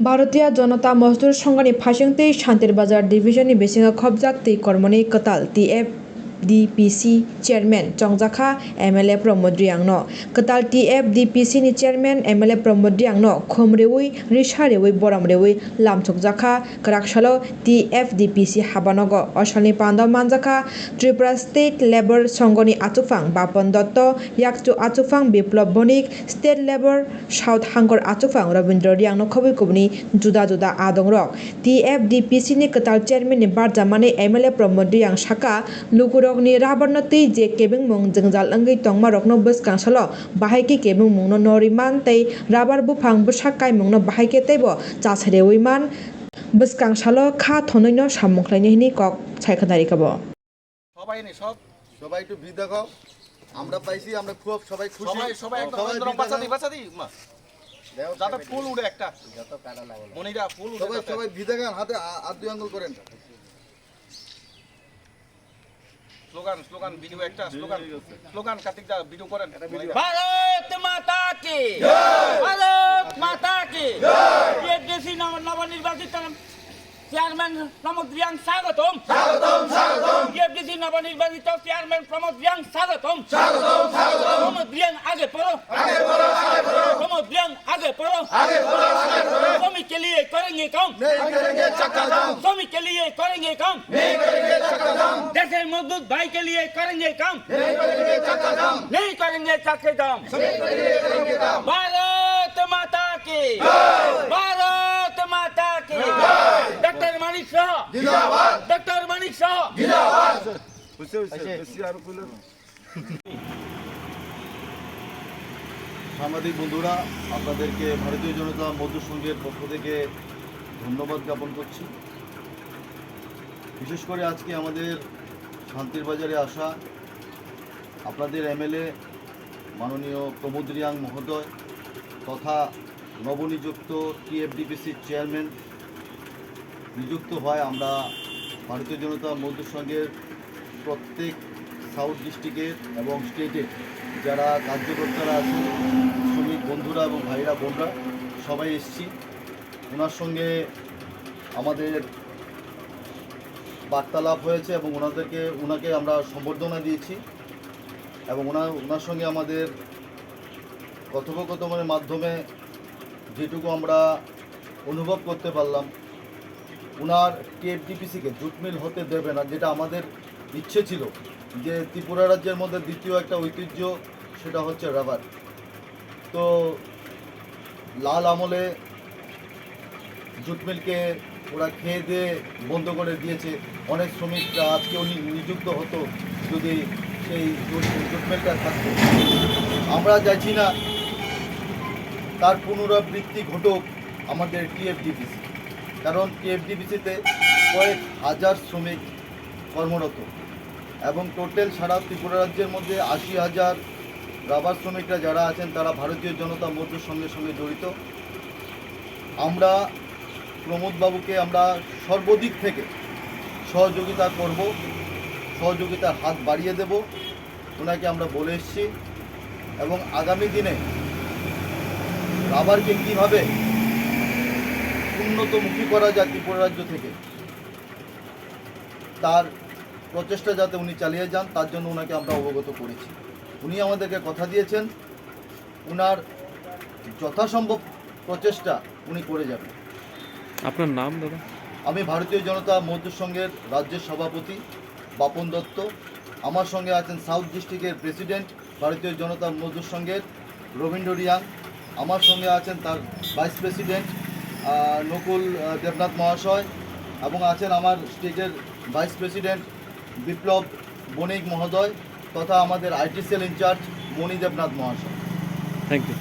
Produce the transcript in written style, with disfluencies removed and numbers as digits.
भारतीय जनता मजदूर संघनि फाइसिंगतै शान्तिरबाजार डिभिजननि बेसिङाव खबजाक्तै कर्मनि कताल TFDPC चेयरमैन चंगजाखा MLA प्रमोद रियांगनो कताल TFDPC नि चेयरमैन MLA प्रमोद रियांगनो खोमरेवै रिसारेवै बरामरेवै लामचकजाखा कराकसालो TFDPC हाबानगो असलनि पान्दाव मानजाखा त्रिपुरा स्टेट लेबर संघनि आचुफां बापन दत्त याकचु आचुफां Biplab Banik state labour south हांगर आचुफां रविन्द्र रियांगनो खबैकुबनि जुदा जुदा आदंरक TFDPC नि कताल चेयरमैन नि बारजामानि MLA प्रमोद रियांग साका लुकुरकनि राबारनतै जे केबिंमुं जोंजाल अंगै तंमारकनो बसकांसालो बाहायके केबिंमुंनो नरिमान तै राबार बुफां बसाक कायमुंनो बाहायके तैबो चासारेवैमान बसकांसालो खा थनैनो सामुखलायनि हिनि कक सायखनारिकाबो সবাই নে সবাই একটু ভিড় দেখাও আমরা পাইছি আমরা খুব সবাই খুশি সবাই একদম বাঁচাদি মা যাতে ফুল উড়ে একটা যত কাটা লাগে মনিরা ফুল উড়ে সবাই ভিড় দেখান হাতে হাত দুই আঙ্গুল করেন স্লোগান ভিডিও একটা স্লোগান কার্তিক দা ভিডিও করেন ভারত মাতা কি জয় ভারত মাতা কি জয় ये देसी नवनिर्वाचित চেয়ারম্যান প্রমোদ রিয়াং স্বাগতম ये देसी नवनिर्वाचित চেয়ারম্যান প্রমোদ রিয়াং স্বাগতম প্রমোদ রিয়াং आगे बढ़ो प्रमोद रियांग आगे बढ़ो श्रमिक के लिए करेंगे काम नहीं करेंगे चक्का जाम श्रमिक के लिए करेंगे काम नहीं करेंगे चक्का जाम देश मजदूर भाई के लिए करेंगे काम नहीं करेंगे चक्का जाम नहीं करेंगे चक्का जाम भारत माता की भारत माता की डॉक्टर मानिक शाह जिंदाबाद डॉक्टर मानिक शाह जिंदाबाद সাংবাদিক বন্ধুরা আপনাদেরকে ভারতীয় জনতা মজদুর সংঘের পক্ষ থেকে ধন্যবাদ জ্ঞাপন করছি। বিশেষ করে আজকে আমাদের শান্তির বাজারে আসা আপনাদের MLA মাননীয় প্রমোদ রিয়াং মহোদয় তথা নবনিযুক্ত TFDPC চেয়ারম্যান নিযুক্ত হয় আমরা ভারতীয় জনতা মজদুর সংঘের প্রত্যেক সাউথ ডিস্ট্রিক্টের এবং স্টেটের যারা কার্যকর্তারা আছেন শ্রমিক বন্ধুরা এবং ভাইরা বোনরা সবাই এসেছি। ওনার সঙ্গে আমাদের বার্তালাপ হয়েছে এবং ওনাকে আমরা সম্বর্ধনা দিয়েছি এবং ওনার সঙ্গে আমাদের কথোপকথনের মাধ্যমে যেটুকু আমরা অনুভব করতে পারলাম ওনার TFDPCকে জুট মিল হতে দেবে না, যেটা আমাদের ইচ্ছে ছিল যে ত্রিপুরা রাজ্যের মধ্যে দ্বিতীয় একটা ঐতিহ্য সেটা হচ্ছে রাবার। তো লাল আমলে জুট মিলকে ওরা খেয়ে দিয়ে বন্ধ করে দিয়েছে। অনেক শ্রমিকরা আজকে উনি নিযুক্ত হতো যদি সেই জুট মিলটা থাকতো। আমরা চাইছি না তার পুনরাবৃত্তি ঘটুক আমাদের TFDPC, কারণ TFDPCতে কয়েক হাজার শ্রমিক কর্মরত এবং টোটাল সারা ত্রিপুরা রাজ্যের মধ্যে 80,000 রাবার শ্রমিকরা যারা আছেন তারা ভারতীয় জনতা মজদুর সংঘের সঙ্গে জড়িত। আমরা প্রমোদ বাবুকে আমরা সর্বদিক থেকে সহযোগিতা করব, সহযোগিতার হাত বাড়িয়ে দেব, ওনাকে আমরা বলে এসেছি এবং আগামী দিনে রাবারকে কীভাবে উন্নতমুখী করা যায় ত্রিপুরা রাজ্য থেকে তার প্রচেষ্টা যাতে উনি চালিয়ে যান তার জন্য ওনাকে আমরা অবগত করেছি। উনি আমাদেরকে কথা দিয়েছেন ওনার যথাসম্ভব প্রচেষ্টা উনি করে যাবেন। আপনার নাম দাদা? আমি ভারতীয় জনতা মজদুর সংঘের রাজ্যের সভাপতি বাপন দত্ত। আমার সঙ্গে আছেন সাউথ ডিস্ট্রিক্টের প্রেসিডেন্ট ভারতীয় জনতা মজদুর সংঘের রবীন্দ্র রিয়াং। আমার সঙ্গে আছেন তার ভাইস প্রেসিডেন্ট নকুল দেবনাথ মহাশয় এবং আছেন আমার স্টেটের ভাইস প্রেসিডেন্ট বিপ্লব বণিক মহোদয় তথা আমাদের IT cell incharge Moni Debnath মহাশয়। Thank you.